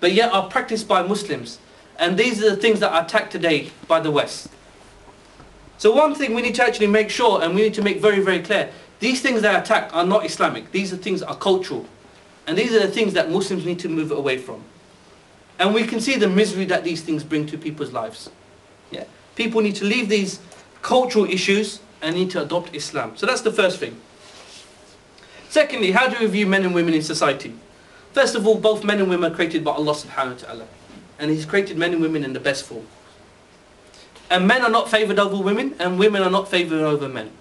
but yet are practiced by Muslims. And these are the things that are attacked today by the West. So one thing we need to actually make sure, and we need to make very, very clear, these things that are attacked are not Islamic. These are things that are cultural. And these are the things that Muslims need to move away from. And we can see the misery that these things bring to people's lives. Yeah? People need to leave these cultural issues and need to adopt Islam. So that's the first thing. Secondly, how do we view men and women in society? First of all, both men and women are created by Allah subhanahu wa ta'ala. And He's created men and women in the best form. And men are not favoured over women, and women are not favoured over men.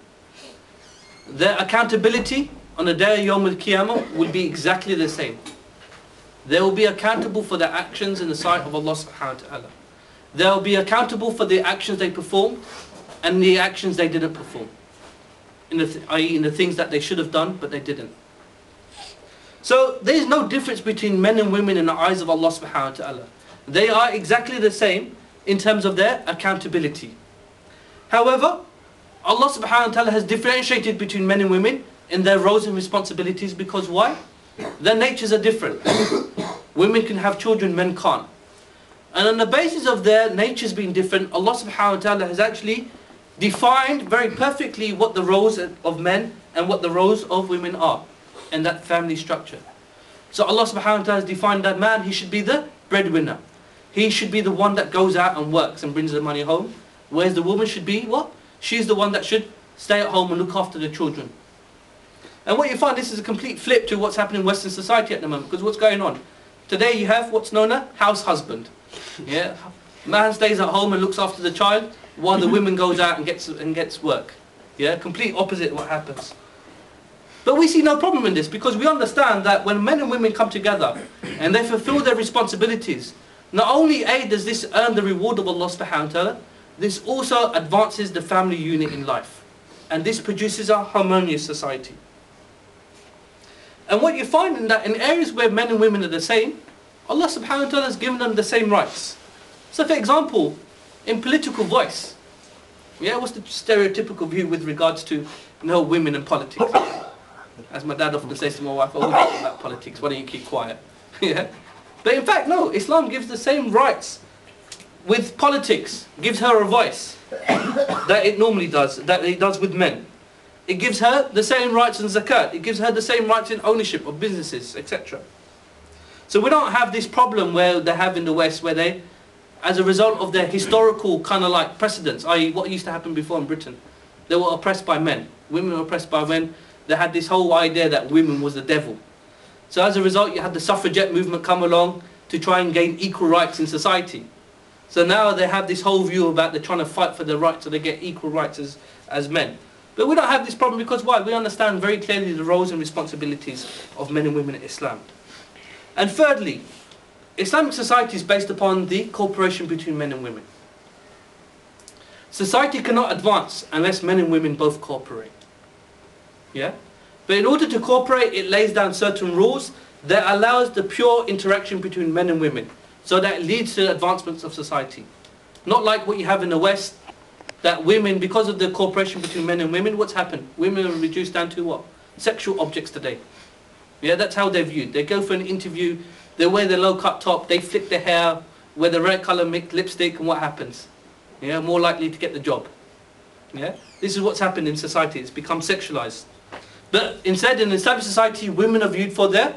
Their accountability on the day of Yawm al-Qiyamah will be exactly the same. They will be accountable for their actions in the sight of Allah subhanahu wa ta'ala. They will be accountable for the actions they performed and the actions they didn't perform. I.e. in the things that they should have done, but they didn't. So there is no difference between men and women in the eyes of Allah subhanahu wa ta'ala. They are exactly the same in terms of their accountability. However, Allah subhanahu wa ta'ala has differentiated between men and women in their roles and responsibilities, because why? Their natures are different. Women can have children, men can't. And on the basis of their natures being different, Allah subhanahu wa ta'ala has actually defined very perfectly what the roles of men and what the roles of women are in that family structure. So Allah subhanahu wa ta'ala has defined that man, he should be the breadwinner. He should be the one that goes out and works and brings the money home. Whereas the woman should be what? She's the one that should stay at home and look after the children. And what you find, this is a complete flip to what's happening in Western society at the moment. Because what's going on? Today you have what's known as house husband. Yeah, man stays at home and looks after the child, while the woman goes out and gets work. Yeah, complete opposite what happens. But we see no problem in this, because we understand that when men and women come together and they fulfill their responsibilities, not only does this earn the reward of Allah subhanahu wa ta'ala, this also advances the family unit in life. And this produces a harmonious society. And what you find in that, in areas where men and women are the same, Allah subhanahu wa ta'ala has given them the same rights. So for example, in political voice, yeah, what's the stereotypical view with regards to women and politics? As my dad often says to my wife, oh, talk about politics, why don't you keep quiet? Yeah. But in fact, no, Islam gives the same rights with politics, gives her a voice that it normally does, that it does with men. It gives her the same rights in zakat, it gives her the same rights in ownership of businesses, etc. So we don't have this problem where they have in the West, where they, as a result of their historical kind of like precedents, i.e. what used to happen before in Britain, they were oppressed by men, women were oppressed by men, they had this whole idea that women was the devil. So as a result, you had the suffragette movement come along to try and gain equal rights in society. So now they have this whole view about they're trying to fight for their rights so they get equal rights as men. But we don't have this problem because why? We understand very clearly the roles and responsibilities of men and women in Islam. And thirdly, Islamic society is based upon the cooperation between men and women. Society cannot advance unless men and women both cooperate. Yeah? But in order to cooperate, it lays down certain rules that allows the pure interaction between men and women, so that it leads to advancements of society. Not like what you have in the West, that women, because of the cooperation between men and women, what's happened? Women are reduced down to what? Sexual objects today. Yeah, that's how they're viewed. They go for an interview, they wear their low-cut top, they flick their hair, wear the red colour lipstick, and what happens? Yeah, more likely to get the job. Yeah, this is what's happened in society. It's become sexualized. But instead, in Islamic society, women are viewed for their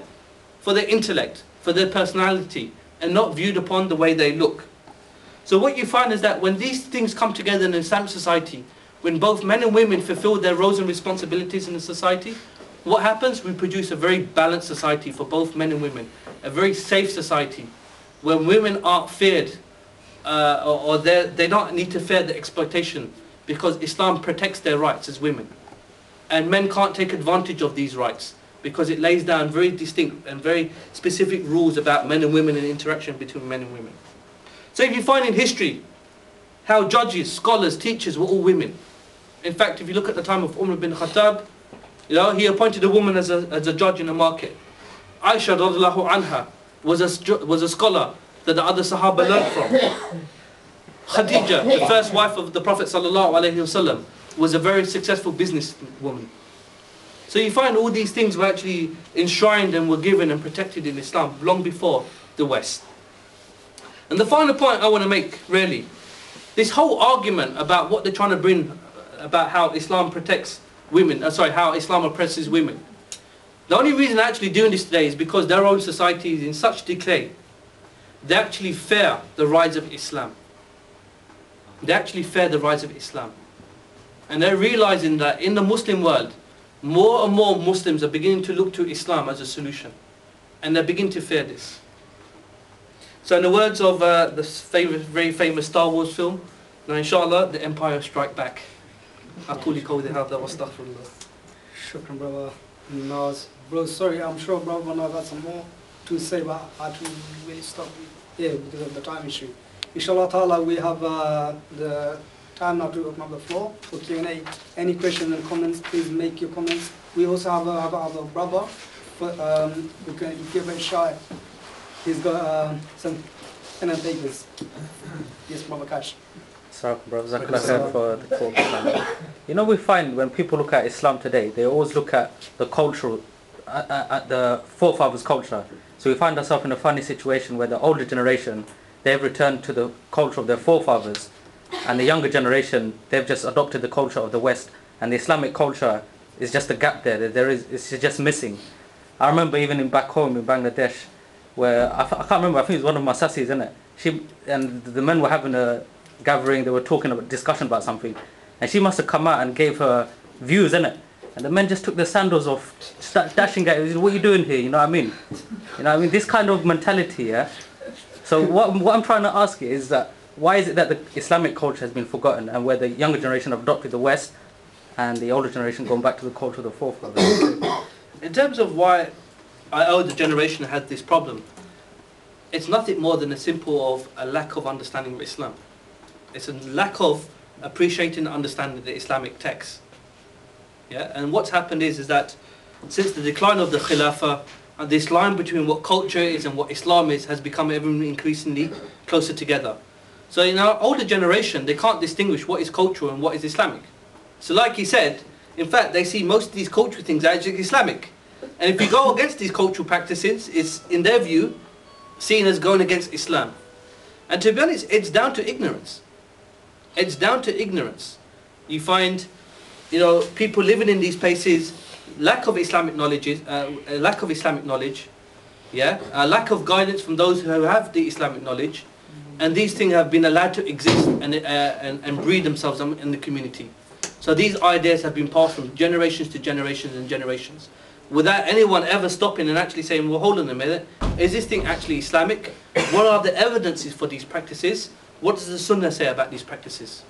intellect, for their personality, and not viewed upon the way they look. So what you find is that when these things come together in Islamic society, when both men and women fulfill their roles and responsibilities in the society, what happens? We produce a very balanced society for both men and women, a very safe society, where women aren't feared, or they don't need to fear the exploitation, because Islam protects their rights as women. And men can't take advantage of these rights, because it lays down very distinct and very specific rules about men and women and interaction between men and women. So if you find in history how judges, scholars, teachers were all women. In fact, if you look at the time of Umar bin Khattab, he appointed a woman as a judge in the market. Aisha radiallahu anha was a scholar that the other Sahaba learned from. Khadija, the first wife of the Prophet sallallahu alaihi wasallam, was a very successful businesswoman. So you find all these things were actually enshrined and were given and protected in Islam long before the West. And the final point I want to make, really, this whole argument about what they're trying to bring, about how Islam protects women, how Islam oppresses women. The only reason they're actually doing this today is because their own society is in such decay. They actually fear the rise of Islam. They actually fear the rise of Islam. And they're realizing that in the Muslim world, more and more Muslims are beginning to look to Islam as a solution. And they begin to fear this. So in the words of the very famous Star Wars film, now inshallah, the Empire strike back. أقول قولي هذا واستغفر الله. Shukran, brother Naz. Bro, sorry, I'm sure brother Naz got some more to say, but I had to really stop here because of the time issue. Inshallah ta'ala, we have the time now to open up the floor for Q&A. Any questions and comments, please make your comments. We also have a brother who can give it a shot. He's got some pen and papers. Yes, Brother Kash. Sorry, brother, for the talk. You know, we find when people look at Islam today, they always look at the cultural, at the forefathers' culture. So we find ourselves in a funny situation where the older generation, they've returned to the culture of their forefathers, and the younger generation, they've just adopted the culture of the West, and the Islamic culture is just a gap there. It's just missing. I remember even back home in Bangladesh, where I can't remember, I think it was one of my sassis, isn't it? She and the men were having a gathering, they were talking about discussion about something, and she must have come out and gave her views, innit? And the men just took their sandals off, start dashing at her. What are you doing here? You know what I mean? You know what I mean? This kind of mentality, yeah. So what I'm trying to ask you is that why is it that the Islamic culture has been forgotten, and where the younger generation have adopted the West, and the older generation going back to the culture of the forefathers? In terms of why our older generation had this problem, it's nothing more than a simple of a lack of understanding of Islam. It's a lack of appreciating and understanding the Islamic texts. Yeah? And what's happened is that since the decline of the Khilafah, and this line between what culture is and what Islam is has become ever increasingly closer together. So in our older generation, they can't distinguish what is cultural and what is Islamic. So like he said, in fact, they see most of these cultural things as Islamic. And if you go against these cultural practices, it's, in their view, seen as going against Islam. And to be honest, it's down to ignorance. It's down to ignorance. You find, people living in these places, lack of Islamic knowledge, lack of guidance from those who have the Islamic knowledge, and these things have been allowed to exist and breed themselves in the community. So these ideas have been passed from generations to generations and generations, without anyone ever stopping and actually saying, well, hold on a minute, is this thing actually Islamic? What are the evidences for these practices? What does the Sunnah say about these practices?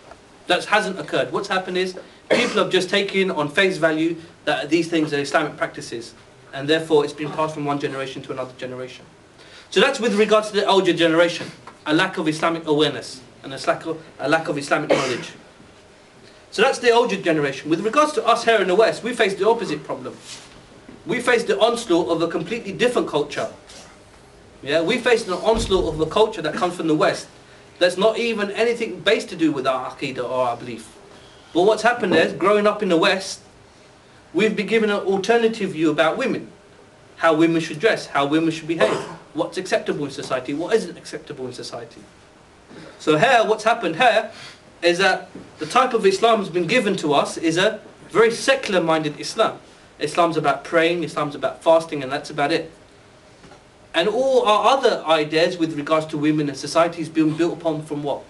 That hasn't occurred. What's happened is people have just taken on face value that these things are Islamic practices, and therefore it's been passed from one generation to another generation. So that's with regards to the older generation, a lack of Islamic awareness and a lack of Islamic knowledge. So that's the older generation. With regards to us here in the West, we face the opposite problem. We face the onslaught of a completely different culture. Yeah, we face the onslaught of a culture that comes from the West, that's not even anything based to do with our aqidah or our belief. But what's happened is, growing up in the West, we've been given an alternative view about women. How women should dress, how women should behave, what's acceptable in society, what isn't acceptable in society. So here, what's happened here is that the type of Islam that's been given to us is a very secular-minded Islam. Islam's about praying, Islam's about fasting, and that's about it. And all our other ideas with regards to women and society has been built upon from what?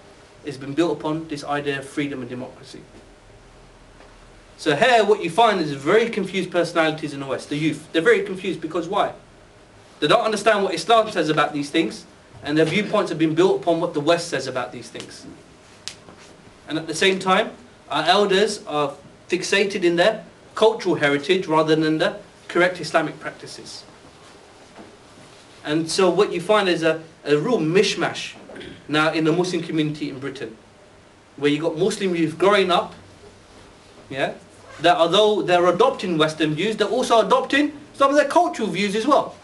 It's been built upon this idea of freedom and democracy. So here what you find is very confused personalities in the West, the youth. They're very confused because why? They don't understand what Islam says about these things, and their viewpoints have been built upon what the West says about these things. And at the same time, our elders are fixated in their cultural heritage rather than the correct Islamic practices. And so what you find is a real mishmash now in the Muslim community in Britain, where you've got Muslim youth growing up, yeah, that although they're adopting Western views, they're also adopting some of their cultural views as well.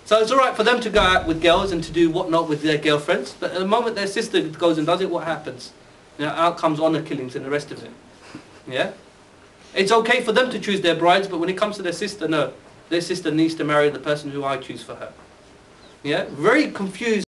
So it's alright for them to go out with girls and to do whatnot with their girlfriends, but at the moment their sister goes and does it, what happens? Out comes honour killings and the rest of it. Yeah? It's okay for them to choose their brides, but when it comes to their sister, no. Their sister needs to marry the person who I choose for her. Yeah? Very confused.